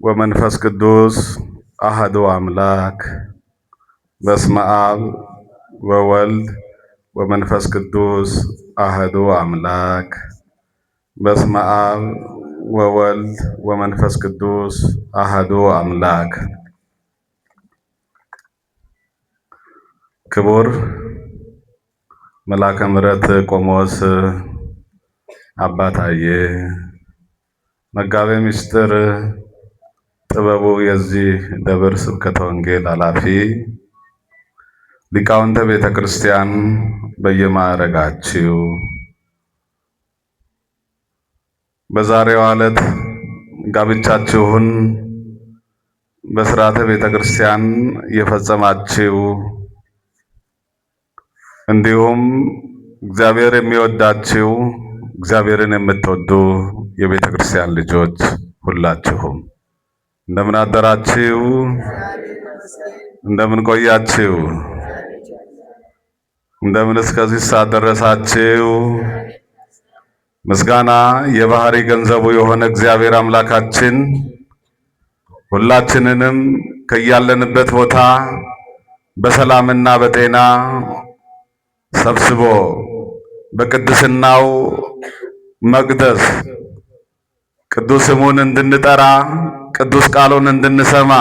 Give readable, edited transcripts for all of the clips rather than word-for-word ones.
ወመንፈስ ቅዱስ አሐዱ አምላክ በስመ አብ ወወልድ ወመንፈስ ቅዱስ አሐዱ አምላክ በስመ አብ ወወልድ ወመንፈስ ቅዱስ አሐዱ አምላክ። ክቡር መልአከ ምሕረት ቆሞስ አባ ታዬ መጋቤ ምስጢር ጥበቡ የዚህ ደብር ስብከተ ወንጌል ኃላፊ፣ ሊቃውንተ ቤተ ክርስቲያን በየማዕረጋችሁ በዛሬው ዕለት ጋብቻችሁን በሥርዓተ ቤተ ክርስቲያን የፈጸማችሁ እንዲሁም እግዚአብሔር የሚወዳችሁ እግዚአብሔርን የምትወዱ የቤተ ክርስቲያን ልጆች ሁላችሁም እንደምን አደራችሁ? እንደምን ቆያችሁ? እንደምን እስከዚህ ሰዓት ደረሳችሁ? ምስጋና የባህሪ ገንዘቡ የሆነ እግዚአብሔር አምላካችን ሁላችንንም ከያለንበት ቦታ በሰላምና በጤና ሰብስቦ በቅድስናው መቅደስ ቅዱስ ስሙን እንድንጠራ ቅዱስ ቃሉን እንድንሰማ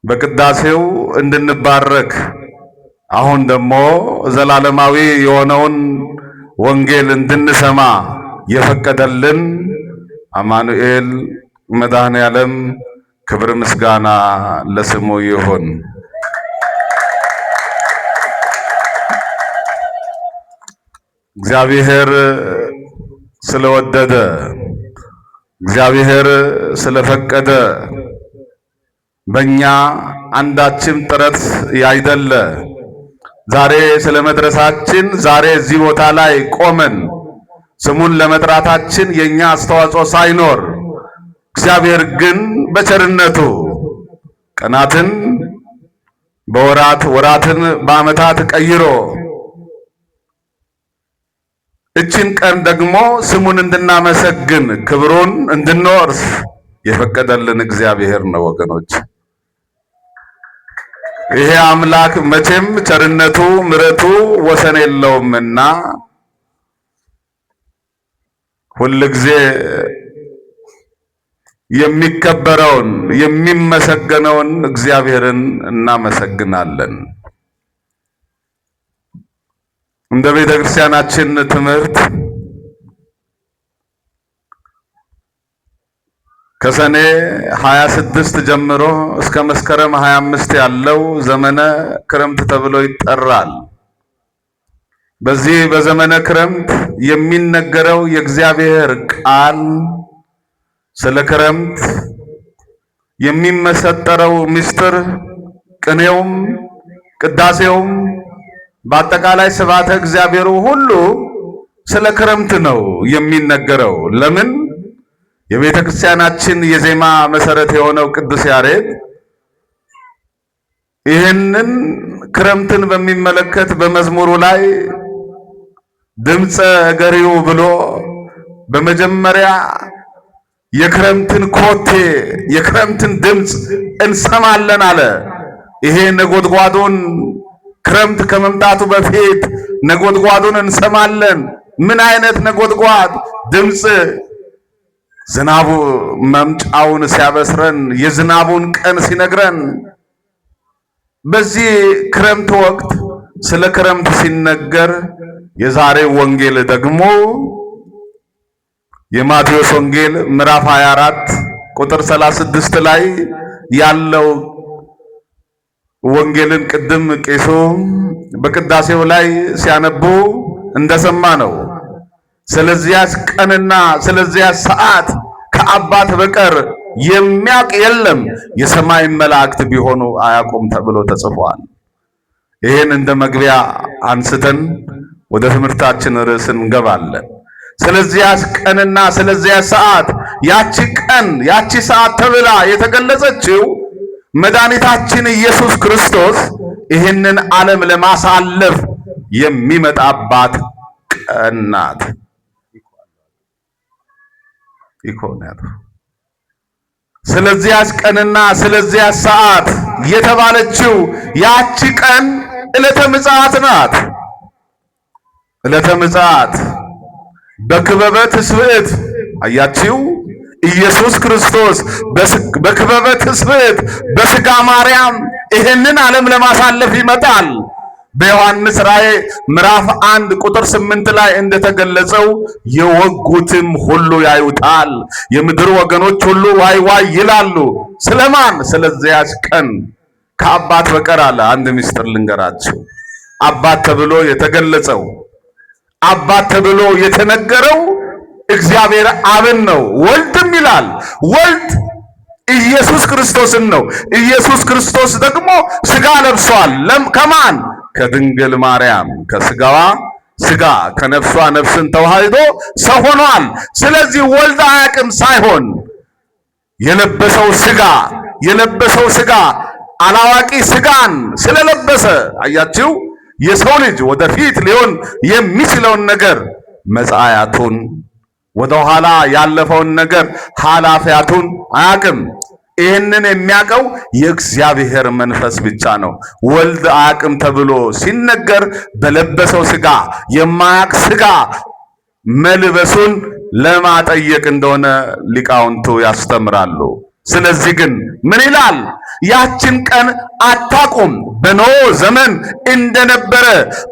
በቅዳሴው እንድንባረክ አሁን ደግሞ ዘላለማዊ የሆነውን ወንጌል እንድንሰማ የፈቀደልን አማኑኤል መድኃኔ ዓለም ክብር ምስጋና ለስሙ ይሁን። እግዚአብሔር ስለወደደ እግዚአብሔር ስለፈቀደ በእኛ አንዳችም ጥረት ያይደለ ዛሬ ስለመድረሳችን ዛሬ እዚህ ቦታ ላይ ቆመን ስሙን ለመጥራታችን የኛ አስተዋጽኦ ሳይኖር እግዚአብሔር ግን በቸርነቱ ቀናትን በወራት ወራትን በዓመታት ቀይሮ እችን ቀን ደግሞ ስሙን እንድናመሰግን ክብሩን እንድንወርስ የፈቀደልን እግዚአብሔር ነው። ወገኖች ይሄ አምላክ መቼም ቸርነቱ ምሕረቱ ወሰን የለውምና ሁልጊዜ የሚከበረውን የሚመሰገነውን እግዚአብሔርን እናመሰግናለን። እንደ ቤተ ክርስቲያናችን ትምህርት ከሰኔ 26 ጀምሮ እስከ መስከረም 25 ያለው ዘመነ ክረምት ተብሎ ይጠራል። በዚህ በዘመነ ክረምት የሚነገረው የእግዚአብሔር ቃል ስለ ክረምት የሚመሰጠረው ምስጢር ቅኔውም ቅዳሴውም በአጠቃላይ ስብሐተ እግዚአብሔሩ ሁሉ ስለ ክረምት ነው የሚነገረው። ለምን? የቤተ ክርስቲያናችን የዜማ መሰረት የሆነው ቅዱስ ያሬድ ይህንን ክረምትን በሚመለከት በመዝሙሩ ላይ ድምፀ ገሪው ብሎ በመጀመሪያ የክረምትን ኮቴ የክረምትን ድምፅ እንሰማለን አለ። ይሄ ነጎድጓዱን ክረምት ከመምጣቱ በፊት ነጎድጓዱን እንሰማለን። ምን አይነት ነጎድጓድ? ድምፅ ዝናቡ መምጫውን ሲያበስረን የዝናቡን ቀን ሲነግረን። በዚህ ክረምት ወቅት ስለ ክረምት ሲነገር የዛሬው ወንጌል ደግሞ የማቴዎስ ወንጌል ምዕራፍ 24 ቁጥር 36 ላይ ያለው ወንጌልን ቅድም ቄሱ በቅዳሴው ላይ ሲያነቡ እንደሰማ ነው። ስለዚያስ ቀንና ስለዚያስ ሰዓት ከአባት በቀር የሚያውቅ የለም፣ የሰማይ መላእክት ቢሆኑ አያውቁም ተብሎ ተጽፏል። ይህን እንደ መግቢያ አንስተን ወደ ትምህርታችን ርዕስ እንገባለን። ስለዚያስ ቀንና ስለዚያስ ሰዓት፣ ያቺ ቀን ያቺ ሰዓት ተብላ የተገለጸችው መድኃኒታችን ኢየሱስ ክርስቶስ ይህንን ዓለም ለማሳለፍ የሚመጣባት ቀን ናት። ይኮናል። ስለዚያች ቀንና ስለዚያች ሰዓት የተባለችው ያቺ ቀን ዕለተ ምጽአት ናት። ዕለተ ምጽአት በክበበ ትስብእት አያችሁ፣ ኢየሱስ ክርስቶስ በክበበ ትስብእት በሥጋ ማርያም ይህንን ዓለም ለማሳለፍ ይመጣል። በዮሐንስ ራእይ ምዕራፍ 1 ቁጥር 8 ላይ እንደተገለጸው የወጉትም ሁሉ ያዩታል፣ የምድር ወገኖች ሁሉ ዋይ ዋይ ይላሉ። ስለማን? ስለዚያች ቀን። ከአባት በቀር አለ። አንድ ምስጢር ልንገራችሁ። አባት ተብሎ የተገለጸው አባት ተብሎ የተነገረው እግዚአብሔር አብን ነው። ወልድም ይላል። ወልድ ኢየሱስ ክርስቶስን ነው። ኢየሱስ ክርስቶስ ደግሞ ሥጋ ለብሷል። ከማን? ከድንግል ማርያም። ከሥጋዋ ሥጋ ከነፍሷ ነፍስን ተዋህዶ ሰው ሆኗል። ስለዚህ ወልድ አያውቅም ሳይሆን የለበሰው ሥጋ አላዋቂ ሥጋን ስለለበሰ አያችሁ፣ የሰው ልጅ ወደፊት ሊሆን የሚችለውን ነገር መጻያቱን ወደኋላ ያለፈውን ነገር ኃላፊያቱን አያውቅም። ይህንን የሚያውቀው የእግዚአብሔር መንፈስ ብቻ ነው። ወልድ አያውቅም ተብሎ ሲነገር በለበሰው ሥጋ የማያውቅ ሥጋ መልበሱን ለማጠየቅ እንደሆነ ሊቃውንቱ ያስተምራሉ። ስለዚህ ግን ምን ይላል? ያችን ቀን አታቁም። በኖህ ዘመን እንደነበረ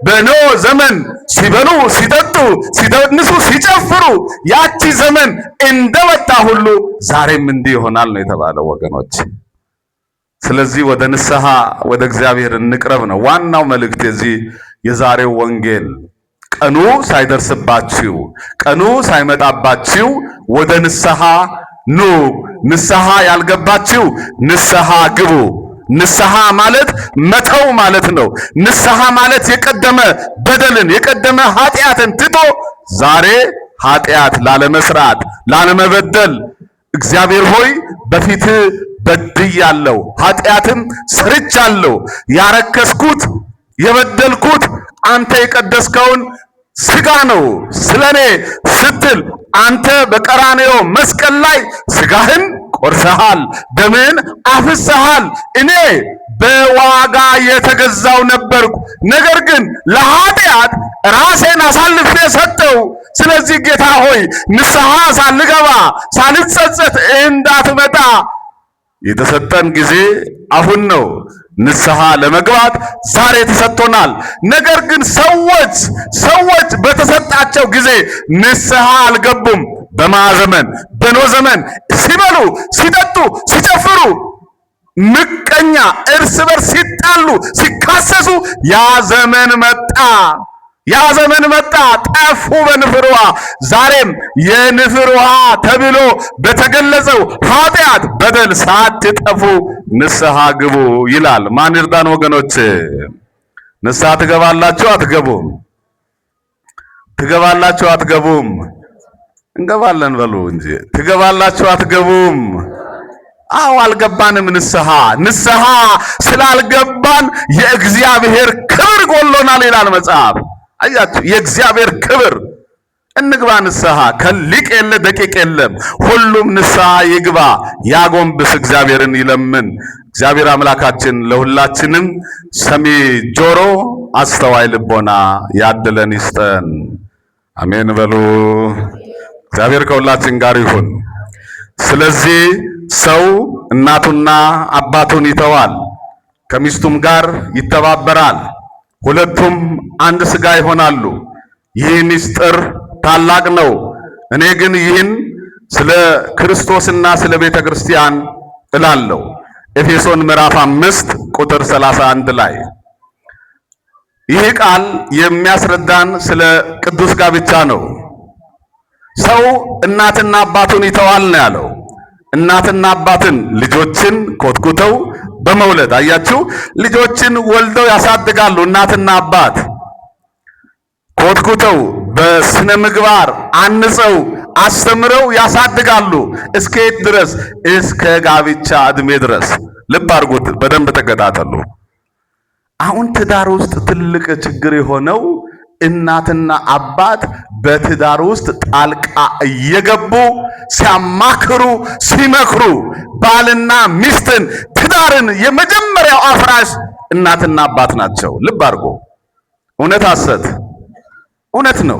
በኖህ ዘመን ሲበሉ፣ ሲጠጡ፣ ሲደንሱ፣ ሲጨፍሩ ያቺ ዘመን እንደወጣ ሁሉ ዛሬም እንዲህ ይሆናል ነው የተባለው ወገኖች። ስለዚህ ወደ ንስሐ ወደ እግዚአብሔር እንቅረብ ነው ዋናው መልእክት የዚህ የዛሬው ወንጌል። ቀኑ ሳይደርስባችሁ፣ ቀኑ ሳይመጣባችሁ ወደ ንስሐ ኑ። ንስሐ ያልገባችሁ ንስሐ ግቡ። ንስሐ ማለት መተው ማለት ነው። ንስሐ ማለት የቀደመ በደልን የቀደመ ኃጢአትን ትቶ ዛሬ ኃጢአት ላለመስራት ላለመበደል እግዚአብሔር ሆይ በፊትህ በድያለሁ፣ ኃጢአትም ሰርቻለሁ፣ ያረከስኩት የበደልኩት አንተ የቀደስከውን ሥጋ ነው። ስለኔ ስትል አንተ በቀራንዮ መስቀል ላይ ሥጋህን ቆርሰሃል፣ ደምህን አፍስሰሃል። እኔ በዋጋ የተገዛው ነበርኩ፣ ነገር ግን ለኃጢአት ራሴን አሳልፌ ሰጠው። ስለዚህ ጌታ ሆይ ንስሐ ሳልገባ ሳልጸጸት እንዳትመጣ የተሰጠን ጊዜ አሁን ነው። ንስሐ ለመግባት ዛሬ ተሰጥቶናል። ነገር ግን ሰዎች በተሰጣቸው ጊዜ ንስሐ አልገቡም። በማዘመን በኖህ ዘመን ሲበሉ፣ ሲጠጡ፣ ሲጨፍሩ፣ ምቀኛ እርስ በርስ ሲጣሉ፣ ሲካሰሱ ያ ዘመን መጣ። ጠፉ በንፍር ውሃ። ዛሬም የንፍር ውሃ ተብሎ በተገለጸው ኃጢአት በደል ሳትጠፉ ንስሐ ግቡ ይላል። ማን ይርዳን ወገኖች? ንስሐ ትገባላችሁ አትገቡም? ትገባላችሁ አትገቡም? እንገባለን በሉ እንጂ ትገባላችሁ አትገቡም? አዎ አልገባንም። ንስሐ ስላልገባን የእግዚአብሔር ክብር ጎሎናል ይላል መጽሐፍ። አያችሁ የእግዚአብሔር ክብር። እንግባ ንስሐ። ከሊቅ የለ ደቂቅ የለም። ሁሉም ንስሐ ይግባ፣ ያጎንብስ፣ እግዚአብሔርን ይለምን። እግዚአብሔር አምላካችን ለሁላችንም ሰሚ ጆሮ፣ አስተዋይ ልቦና ያድለን ይስጠን። አሜን በሉ። እግዚአብሔር ከሁላችን ጋር ይሁን። ስለዚህ ሰው እናቱና አባቱን ይተዋል፣ ከሚስቱም ጋር ይተባበራል፣ ሁለቱም አንድ ሥጋ ይሆናሉ። ይህ ምስጢር ታላቅ ነው። እኔ ግን ይህን ስለ ክርስቶስና ስለ ቤተ ክርስቲያን እላለሁ። ኤፌሶን ምዕራፍ 5 ቁጥር 31 ላይ ይህ ቃል የሚያስረዳን ስለ ቅዱስ ጋብቻ ነው። ሰው እናትና አባቱን ይተዋል ነው ያለው። እናትና አባትን ልጆችን ኮትኩተው በመውለድ አያችሁ፣ ልጆችን ወልደው ያሳድጋሉ። እናትና አባት ኮትኩተው በስነ ምግባር አንጸው አስተምረው ያሳድጋሉ። እስከ የት ድረስ? እስከ ጋብቻ ዕድሜ ድረስ። ልብ አድርጉት፣ በደንብ ተከታተሉ። አሁን ትዳር ውስጥ ትልቅ ችግር የሆነው እናትና አባት በትዳር ውስጥ ጣልቃ እየገቡ ሲያማክሩ ሲመክሩ ባልና ሚስትን ትዳርን የመጀመሪያው አፍራሽ እናትና አባት ናቸው። ልብ አድርጎ እውነት ሐሰት? እውነት ነው።